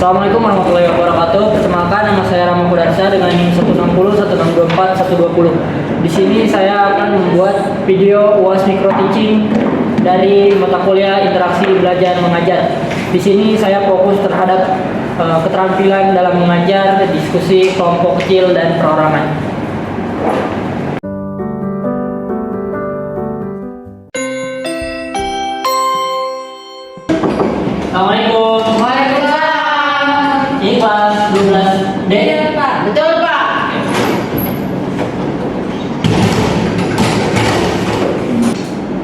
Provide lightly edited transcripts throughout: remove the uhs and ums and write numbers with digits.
Assalamualaikum warahmatullahi wabarakatuh. Perkenalkan, nama saya Rama Kudarsa dengan NIM 160 1624 120. Di sini saya akan membuat video UAS Micro Teaching dari mata kuliah interaksi belajar mengajar. Di sini saya fokus terhadap keterampilan dalam mengajar, diskusi, kelompok kecil, dan perorangan. Assalamualaikum. Waalaikumsalam. Ini kelas 12D. Iya, Pak. Betul, Pak.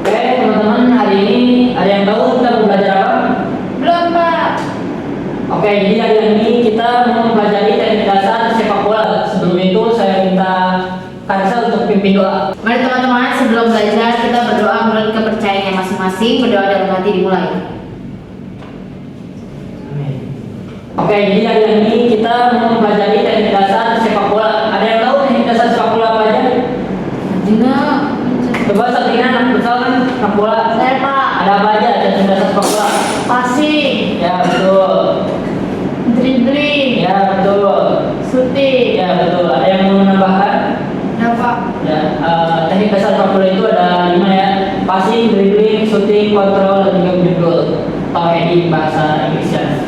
Oke, teman-teman, hari ini ada yang tahu kita mau belajar apa? Belum, Pak. Oke, jadi hari ini kita mau mempelajari teknik dasar sepak bola. Sebelum itu saya minta Kansa untuk pimpin doa. Mari teman-teman, sebelum belajar kita berdoa menurut kepercayaannya masing-masing. Berdoa dalam hati dimulai. Oke, jadi hari ini kita mau mempelajari teknik dasar sepak bola. Ada yang tahu teknik dasar sepak bola apa aja? Enggak. Coba Sabrina, anak futsal kan, anak bola. Saya, Pak. Ada apa aja teknik dasar sepak bola? Passing, Ya, betul. dribbling, Ya, betul. shooting. Ya, betul. Ada yang mau menambahkan? Ya, Pak. Ya, teknik dasar sepak bola itu ada 5 ya. Passing, dribbling, shooting, kontrol, dan juga dribble. Atau heading bahasa Inggrisnya.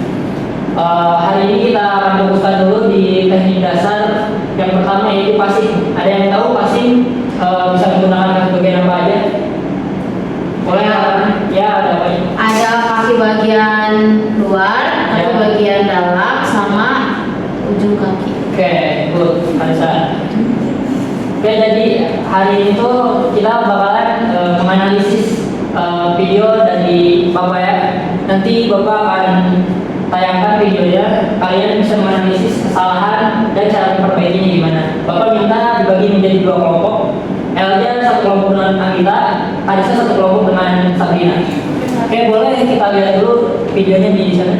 Hari ini kita akan fokuskan dulu di teknik dasar. Yang pertama yaitu passing. Ada yang tahu passing bisa menggunakan bagian apa aja? Boleh Ya. Ya, ada apa aja? Ada kaki bagian luar, kaki Ya. bagian dalam, sama ujung kaki. Oke, good, Anissa. Oke, jadi hari ini tuh kita bakalan menganalisis video dari Bapak ya. Nanti Bapak akan tayangkan videonya, kalian bisa menganalisis kesalahan dan cara memperbaikinya gimana. Bapak minta dibagi menjadi 2 kelompok. Elja satu kelompok dengan Anita, Anissa satu kelompok dengan Sabrina. Oke, boleh kita lihat dulu videonya di sana.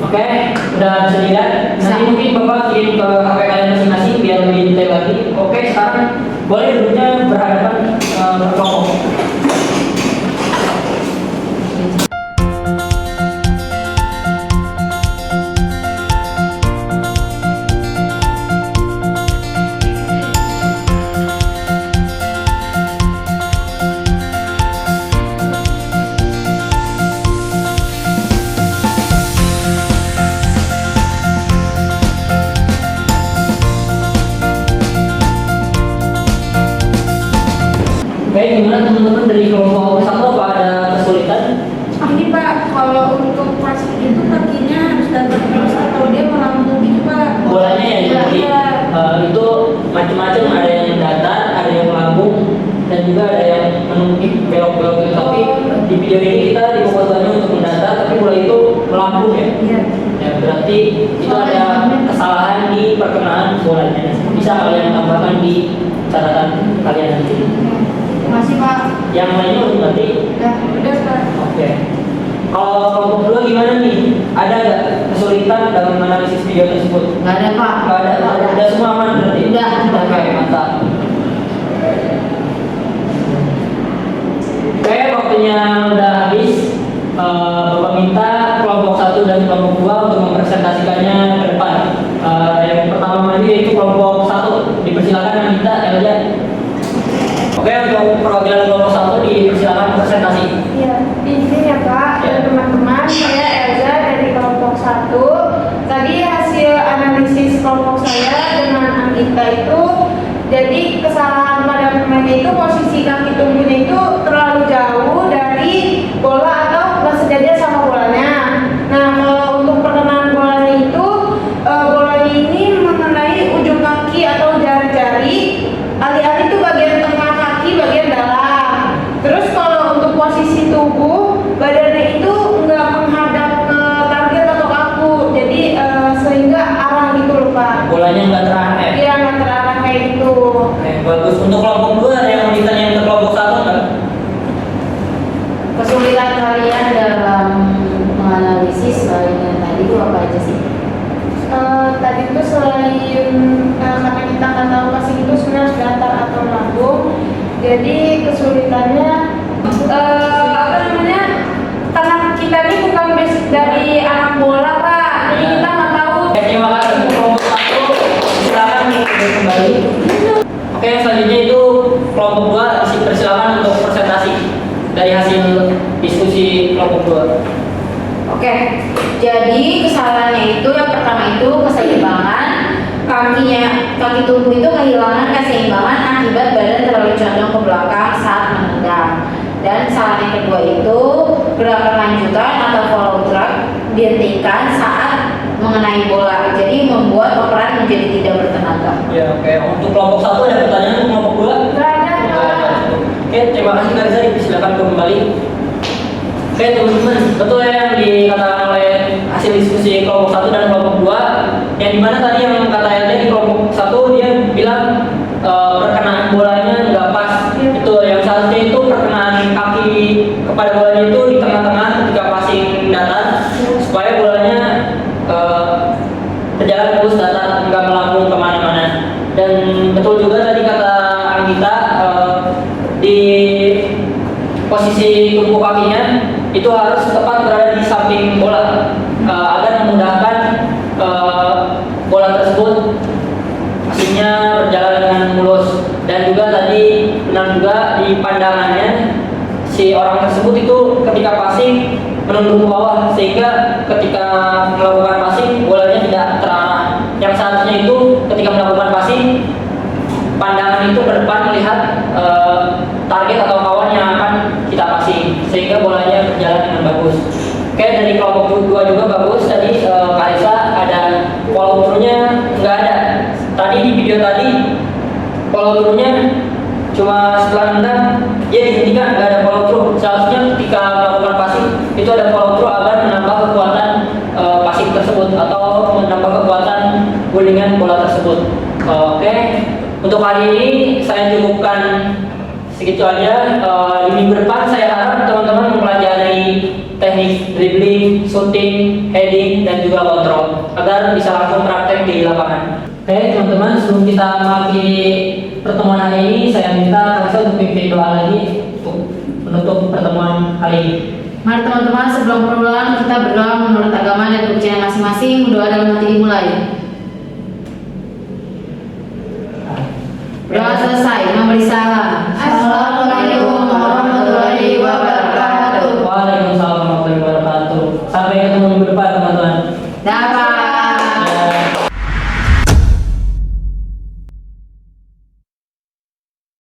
Oke, udah bisa dilihat. Nanti mungkin Bapak kirim ke HP kalian masing-masing biar lebih detail lagi. Oke, sekarang boleh duduknya berhadapan berkelompok. Oke, gimana teman-teman dari kelompok satu apa ada kesulitan? Ini Pak, kalau untuk passing itu kakinya harus datar terus atau dia melambung gitu Pak? Bolanya ya, jadi Iya. itu macam-macam, ada yang datar, ada yang melambung, dan juga ada yang menukik belok-belok gitu. Tapi di video ini kita difokuskannya untuk mendatar, tapi bola itu melambung ya. Iya. Ya, berarti itu ada kesalahan di perkenaan bolanya. Bisa kalian tambahkan di catatan kalian nanti. Masih Pak. Yang lainnya untuk nanti. Udah Pak. Oke. Kalau kelompok kedua gimana nih? Ada nggak kesulitan dalam menganalisis video tersebut? Nggak ada, Pak. Nggak ada, Pak. Udah semua aman berarti? Udah. Oke, mantap. Oke, waktunya udah habis. Bapak minta kelompok 1 dan kelompok 2 untuk mempresentasikannya ke depan. Yang pertama maju yaitu kelompok 1. Dipersilakan Anita, Elja. Oke, untuk perwakilan kelompok 1 dipersilakan presentasi. Iya, izin ya Pak, Ya. teman-teman, saya Elza dari kelompok 1. Tadi hasil analisis kelompok saya dengan Anggita itu, jadi kesalahan pada pemain itu posisi kaki tumbuhnya itu terlalu jauh dari bola atau nggak sejajar sama bolanya. Nah, kalau untuk perkenaan bolanya itu, bolanya ini mengenai ujung kaki nggak terarah ya. Biar nggak terarah kayak gitu. Oke, bagus. Untuk kelompok 2 ada yang mau ditanyain ke kelompok 1 nggak? Kesulitan kalian dalam menganalisis selain yang tadi itu apa aja sih? Tadi tuh selain karena kita nggak tahu passing itu sebenarnya datar atau melambung, jadi kesulitannya apa namanya, karena kita ini bukan basic dari anak bola Kak, jadi kita nggak tahu. Oke, terima kasih untuk kelompok 1. Silakan kembali. Oke, selanjutnya itu kelompok 2 dipersilakan untuk presentasi dari hasil diskusi kelompok 2. Oke, jadi kesalahannya itu yang pertama itu keseimbangan kaki tubuh itu kehilangan keseimbangan akibat badan terlalu condong ke belakang saat menendang. Dan kesalahan yang kedua itu gerakan lanjutan atau follow track dihentikan saat mengenai bola, jadi membuat operan menjadi tidak bertenaga. Ya, oke. Untuk kelompok 1 ada pertanyaan untuk kelompok 2? Nggak ada Kak. Oke, terima kasih Kak Rizal, silakan kembali. Oke teman-teman, betul ya yang dikatakan oleh hasil diskusi kelompok 1 dan kelompok 2, yang dimana tadi yang kata Elde di kelompok 1 dia bilang perkenaan bolanya nggak pas. Itu yang seharusnya itu perkenaan kaki kepada bolanya itu di tengah-tengah ketika passing datar, supaya bolanya berjalan lurus datar, nggak melambung kemana-mana. Dan betul juga tadi kata Anggita, di posisi tumpu kakinya itu harus tepat berada di samping bola agar memudahkan bola tersebut passingnya berjalan dengan mulus. Dan juga tadi benar juga di pandangannya si orang tersebut itu ketika passing menunduk ke bawah, sehingga ketika melakukan passing bolanya tidak terarah. Yang seharusnya itu ketika melakukan passing pandangan itu ke depan melihat target atau kawan yang akan kita passing, sehingga bolanya berjalan dengan bagus. Oke, dari kelompok 2 juga bagus. Tadi Karisa ada follow through-nya nggak ada. Tadi di video tadi follow through-nya cuma setelah nendang dia dihentikan, nggak ada follow through. Seharusnya ketika melakukan passing itu ada follow through agar menambah kekuatan passing tersebut atau menambah kekuatan gulingan bola tersebut. Oke, untuk hari ini saya cukupkan segitu aja. Di minggu depan saya harap teman-teman mempelajari teknik dribbling, shooting, heading, dan juga kontrol agar bisa langsung praktek di lapangan. Oke teman-teman, sebelum kita mengakhiri pertemuan hari ini, saya minta Karisa untuk pimpin doa lagi untuk menutup pertemuan hari ini. Mari teman-teman, sebelum permulaan kita berdoa menurut agama dan kepercayaan masing-masing. Berdoa dalam hati dimulai. Doa selesai, memberi salam. Assalamualaikum warahmatullahi wabarakatuh. Waalaikumsalam warahmatullahi wabarakatuh. Sampai ketemu minggu depan teman-teman. Dapat.